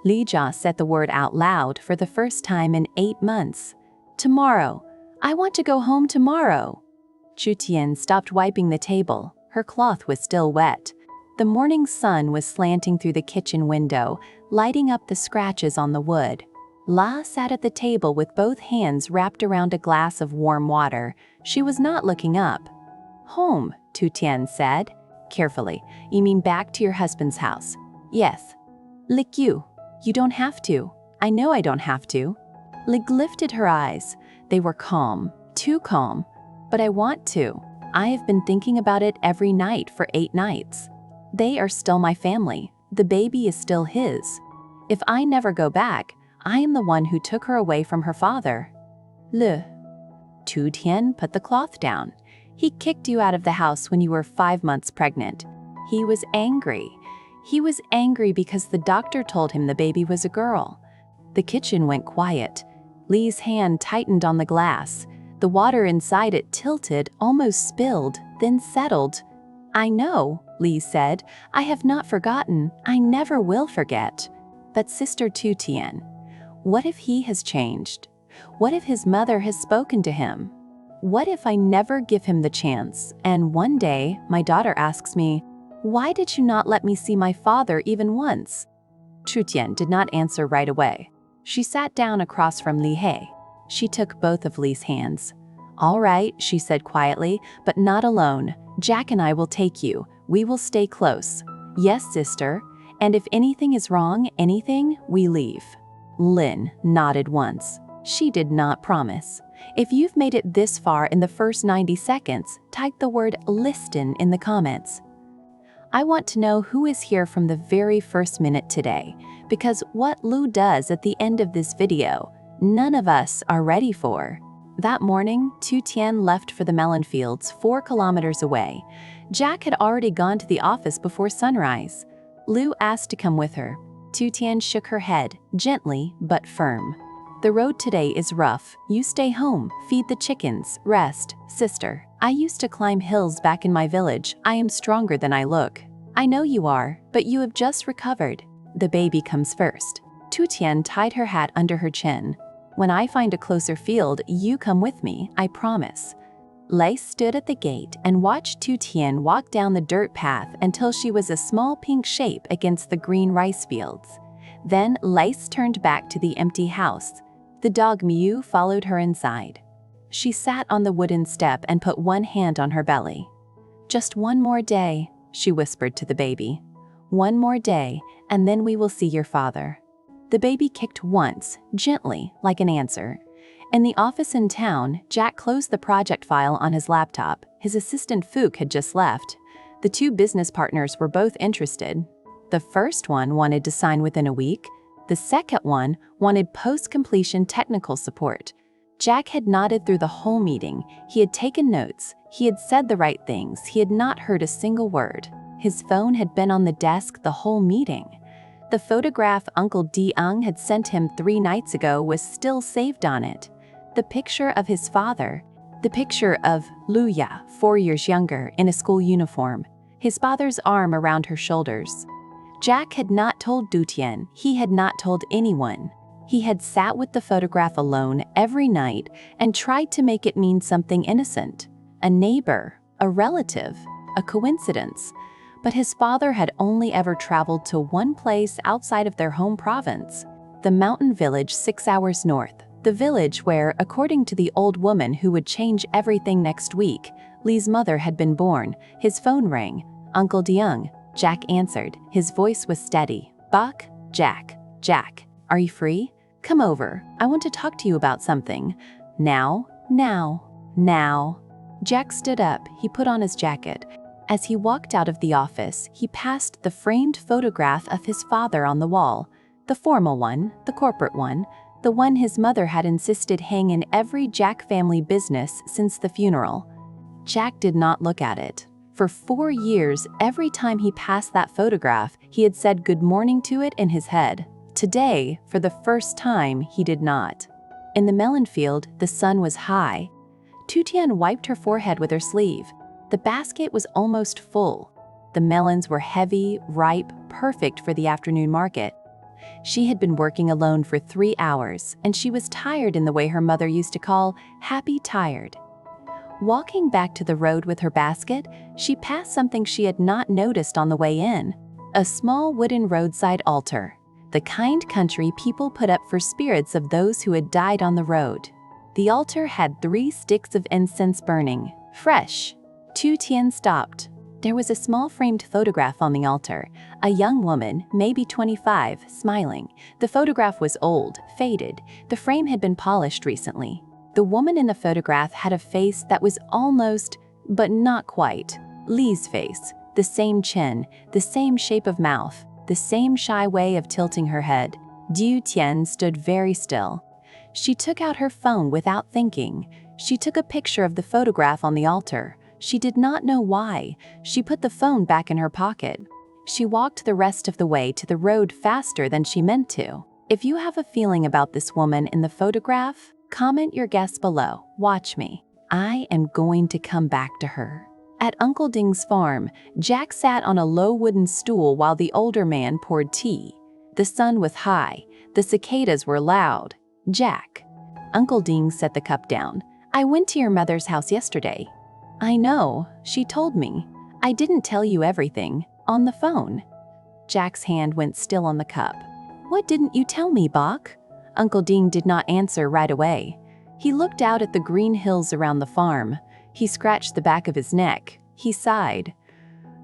Li Jia said the word out loud for the first time in 8 months. Tomorrow. I want to go home tomorrow. Tu Tien stopped wiping the table. Her cloth was still wet. The morning sun was slanting through the kitchen window, lighting up the scratches on the wood. La sat at the table with both hands wrapped around a glass of warm water. She was not looking up. Home, Tu Tien said. Carefully, you mean back to your husband's house? Yes. Lik you. You don't have to. I know I don't have to. Lig lifted her eyes. They were calm, too calm. But I want to. I have been thinking about it every night for 8 nights. They are still my family. The baby is still his. If I never go back, I am the one who took her away from her father. Le. Tu Tien put the cloth down. He kicked you out of the house when you were 5 months pregnant. He was angry. He was angry because the doctor told him the baby was a girl. The kitchen went quiet. Li's hand tightened on the glass. The water inside it tilted, almost spilled, then settled. I know, Li said. I have not forgotten. I never will forget. But Sister Tu Tien, what if he has changed? What if his mother has spoken to him? What if I never give him the chance, and one day my daughter asks me, why did you not let me see my father even once? Tu Tien did not answer right away. She sat down across from Li He. She took both of Li's hands. All right, she said quietly, but not alone. Jack and I will take you. We will stay close. Yes, sister. And if anything is wrong, we leave. Lin nodded once. She did not promise. If you've made it this far in the first 90 seconds, type the word listen in the comments. I want to know who is here from the very first minute today, because what Lu does at the end of this video, none of us are ready for. That morning, Tu Tien left for the melon fields 4 kilometers away. Jack had already gone to the office before sunrise. Lu asked to come with her. Tu Tien shook her head, gently but firm. The road today is rough. You stay home, feed the chickens, rest. Sister, I used to climb hills back in my village. I am stronger than I look. I know you are, but you have just recovered. The baby comes first. Tu Tien tied her hat under her chin. When I find a closer field, you come with me, I promise. Lei stood at the gate and watched Tu Tien walk down the dirt path until she was a small pink shape against the green rice fields. Then Lei turned back to the empty house. The dog Miu followed her inside. She sat on the wooden step and put one hand on her belly. Just one more day, she whispered to the baby. One more day, and then we will see your father. The baby kicked once, gently, like an answer. In the office in town, Jack closed the project file on his laptop. His assistant Fook had just left. The 2 business partners were both interested. The first one wanted to sign within a week. The second one wanted post-completion technical support. Jack had nodded through the whole meeting. He had taken notes. He had said the right things. He had not heard a single word. His phone had been on the desk the whole meeting. The photograph Uncle Diep had sent him 3 nights ago was still saved on it. The picture of his father. The picture of Luya, 4 years younger, in a school uniform. His father's arm around her shoulders. Jack had not told Tu Tien. He had not told anyone. He had sat with the photograph alone every night and tried to make it mean something innocent. A neighbor, a relative, a coincidence. But his father had only ever traveled to one place outside of their home province, the mountain village 6 hours north. The village where, according to the old woman who would change everything next week, Li's mother had been born. His phone rang. Uncle Diep. Jack answered. His voice was steady. Bok, Jack. Jack, are you free? Come over. I want to talk to you about something. Now. Jack stood up. He put on his jacket. As he walked out of the office, he passed the framed photograph of his father on the wall. The formal one, the corporate one, the one his mother had insisted hang in every Jack family business since the funeral. Jack did not look at it. For 4 years, every time he passed that photograph, he had said good morning to it in his head. Today, for the first time, he did not. In the melon field, the sun was high. Tu Tien wiped her forehead with her sleeve. The basket was almost full. The melons were heavy, ripe, perfect for the afternoon market. She had been working alone for 3 hours, and she was tired in the way her mother used to call happy tired. Walking back to the road with her basket, she passed something she had not noticed on the way in. A small wooden roadside altar, the kind country people put up for spirits of those who had died on the road. The altar had 3 sticks of incense burning, fresh. Tu Tien stopped. There was a small framed photograph on the altar, a young woman, maybe 25, smiling. The photograph was old, faded. The frame had been polished recently. The woman in the photograph had a face that was almost, but not quite, Ly's face. The same chin, the same shape of mouth, the same shy way of tilting her head. Tu Tien stood very still. She took out her phone without thinking. She took a picture of the photograph on the altar. She did not know why. She put the phone back in her pocket. She walked the rest of the way to the road faster than she meant to. If you have a feeling about this woman in the photograph, comment your guess below. Watch me. I am going to come back to her. At Uncle Ding's farm, Jack sat on a low wooden stool while the older man poured tea. The sun was high. The cicadas were loud. Jack. Uncle Ding set the cup down. I went to your mother's house yesterday. I know, she told me. I didn't tell you everything, on the phone. Jack's hand went still on the cup. What didn't you tell me, Bach? Uncle Ding did not answer right away. He looked out at the green hills around the farm. He scratched the back of his neck. He sighed.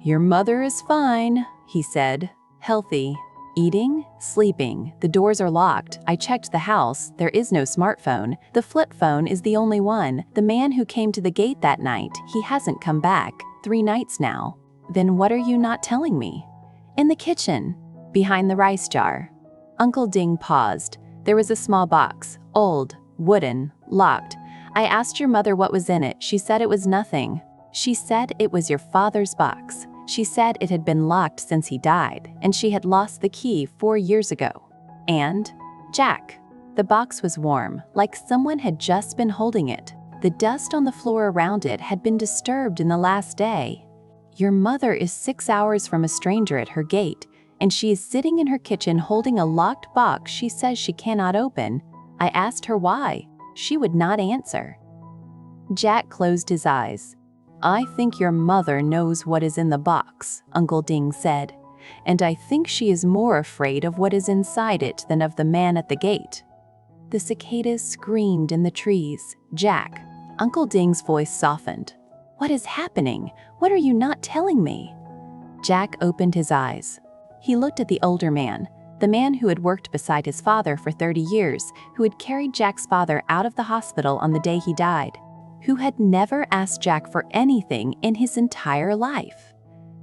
Your mother is fine, he said. Healthy. Eating, sleeping, the doors are locked. I checked the house, there is no smartphone. The flip phone is the only one. The man who came to the gate that night, he hasn't come back. 3 nights now. Then what are you not telling me? In the kitchen, behind the rice jar. Uncle Ding paused. There was a small box, old, wooden, locked. I asked your mother what was in it. She said it was nothing. She said it was your father's box. She said it had been locked since he died, and she had lost the key 4 years ago. And, Jack, the box was warm, like someone had just been holding it. The dust on the floor around it had been disturbed in the last day. Your mother is 6 hours from a stranger at her gate, and she is sitting in her kitchen holding a locked box she says she cannot open. I asked her why. She would not answer. Jack closed his eyes. I think your mother knows what is in the box, Uncle Ding said, and I think she is more afraid of what is inside it than of the man at the gate. The cicadas screamed in the trees. Jack. Uncle Ding's voice softened. What is happening? What are you not telling me? Jack opened his eyes. He looked at the older man, the man who had worked beside his father for 30 years, who had carried Jack's father out of the hospital on the day he died, who had never asked Jack for anything in his entire life.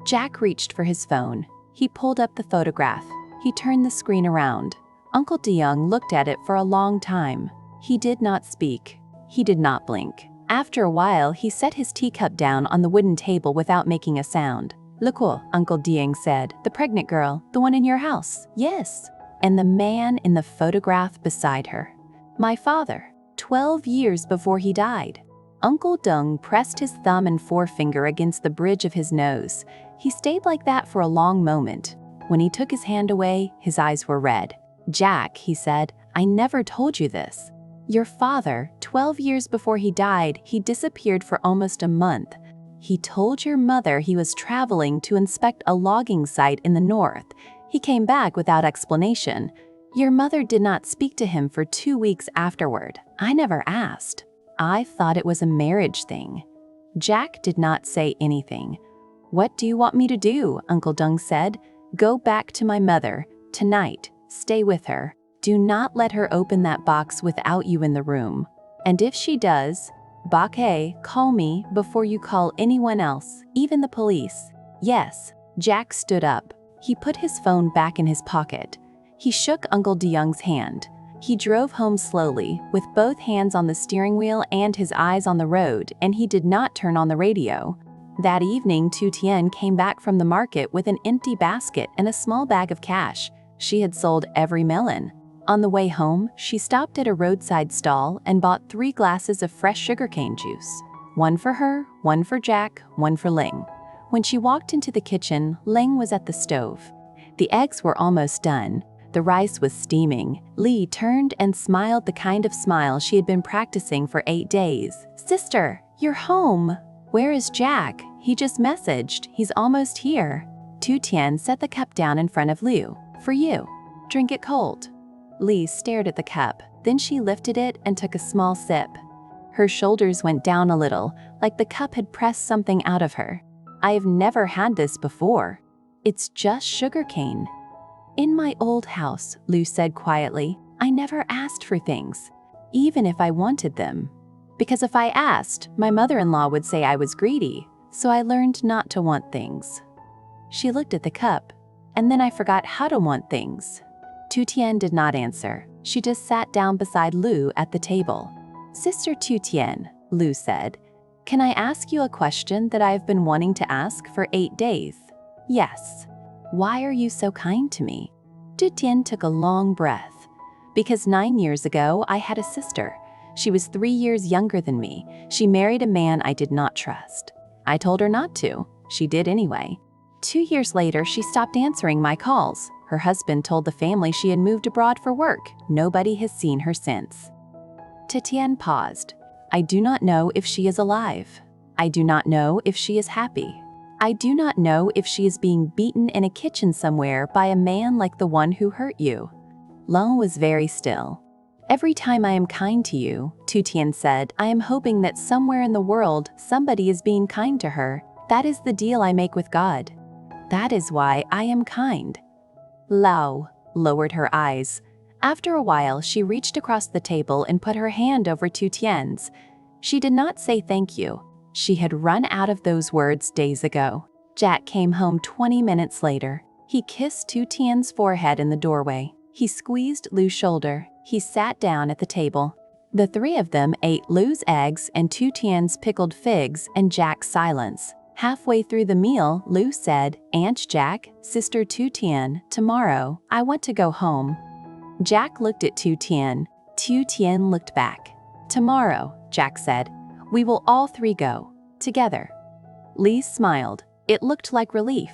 Jack reached for his phone. He pulled up the photograph. He turned the screen around. Uncle Dieng looked at it for a long time. He did not speak. He did not blink. After a while, he set his teacup down on the wooden table without making a sound. Look, Uncle Dieng said. The pregnant girl, the one in your house. Yes. And the man in the photograph beside her. My father, 12 years before he died. Uncle Deng pressed his thumb and forefinger against the bridge of his nose. He stayed like that for a long moment. When he took his hand away, his eyes were red. Jack, he said, I never told you this. Your father, 12 years before he died, he disappeared for almost a month. He told your mother he was traveling to inspect a logging site in the north. He came back without explanation. Your mother did not speak to him for 2 weeks afterward. I never asked. I thought it was a marriage thing. Jack did not say anything. What do you want me to do? Uncle Deng said. Go back to my mother. Tonight. Stay with her. Do not let her open that box without you in the room. And if she does, Bakhe, call me before you call anyone else, even the police. Yes. Jack stood up. He put his phone back in his pocket. He shook Uncle Dieng's hand. He drove home slowly, with both hands on the steering wheel and his eyes on the road, and he did not turn on the radio. That evening, Tu Tien came back from the market with an empty basket and a small bag of cash. She had sold every melon. On the way home, she stopped at a roadside stall and bought 3 glasses of fresh sugarcane juice. 1 for her, 1 for Jack, 1 for Ling. When she walked into the kitchen, Ling was at the stove. The eggs were almost done. The rice was steaming. Ly turned and smiled the kind of smile she had been practicing for 8 days. "Sister, you're home." "Where is Jack? He just messaged. He's almost here." Tu Tien set the cup down in front of Ly. "For you. Drink it cold." Ly stared at the cup. Then she lifted it and took a small sip. Her shoulders went down a little, like the cup had pressed something out of her. "I have never had this before. It's just sugarcane." "In my old house," Ly said quietly, "I never asked for things, even if I wanted them. Because if I asked, my mother-in-law would say I was greedy, so I learned not to want things." She looked at the cup, "And then I forgot how to want things." Tu Tien did not answer. She just sat down beside Ly at the table. "Sister Tu Tien," Ly said, "can I ask you a question that I have been wanting to ask for 8 days?" "Yes." "Why are you so kind to me?" Tu Tien took a long breath. "Because 9 years ago, I had a sister. She was 3 years younger than me. She married a man I did not trust. I told her not to. She did anyway. 2 years later, she stopped answering my calls. Her husband told the family she had moved abroad for work. Nobody has seen her since." Tu Tien paused. "I do not know if she is alive. I do not know if she is happy. I do not know if she is being beaten in a kitchen somewhere by a man like the one who hurt you." Ly was very still. "Every time I am kind to you," Tu Tien said, "I am hoping that somewhere in the world somebody is being kind to her. That is the deal I make with God. That is why I am kind." Ly lowered her eyes. After a while, she reached across the table and put her hand over Tu Tien's. She did not say thank you. She had run out of those words days ago. Jack came home 20 minutes later. He kissed Tu Tien's forehead in the doorway. He squeezed Ly's shoulder. He sat down at the table. The 3 of them ate Ly's eggs and Tu Tien's pickled figs and Jack's silence. Halfway through the meal, Ly said, "Aunt Jack, Sister Tu Tien, tomorrow, I want to go home." Jack looked at Tu Tien. Tu Tien looked back. "Tomorrow," Jack said, "we will all 3 go. Together." Ly smiled. It looked like relief.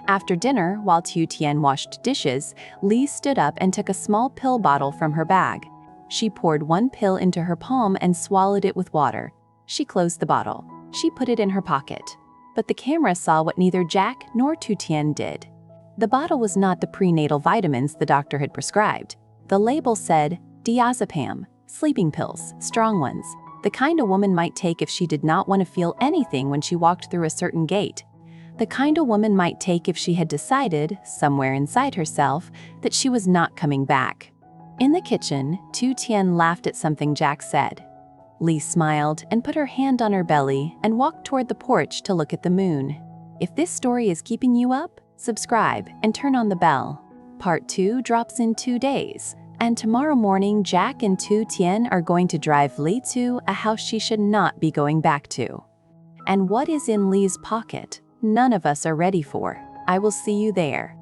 After dinner, while Tu Tien washed dishes, Ly stood up and took a small pill bottle from her bag. She poured 1 pill into her palm and swallowed it with water. She closed the bottle. She put it in her pocket. But the camera saw what neither Jack nor Tu Tien did. The bottle was not the prenatal vitamins the doctor had prescribed. The label said, diazepam, sleeping pills, strong ones, the kind a woman might take if she did not want to feel anything when she walked through a certain gate. The kind a woman might take if she had decided, somewhere inside herself, that she was not coming back. In the kitchen, Tu Tien laughed at something Jack said. Ly smiled and put her hand on her belly and walked toward the porch to look at the moon. If this story is keeping you up, subscribe and turn on the bell. Part 2 drops in 2 days, and tomorrow morning Jack and Tu Tien are going to drive Ly to a house she should not be going back to. And what is in Ly's pocket? None of us are ready for. I will see you there.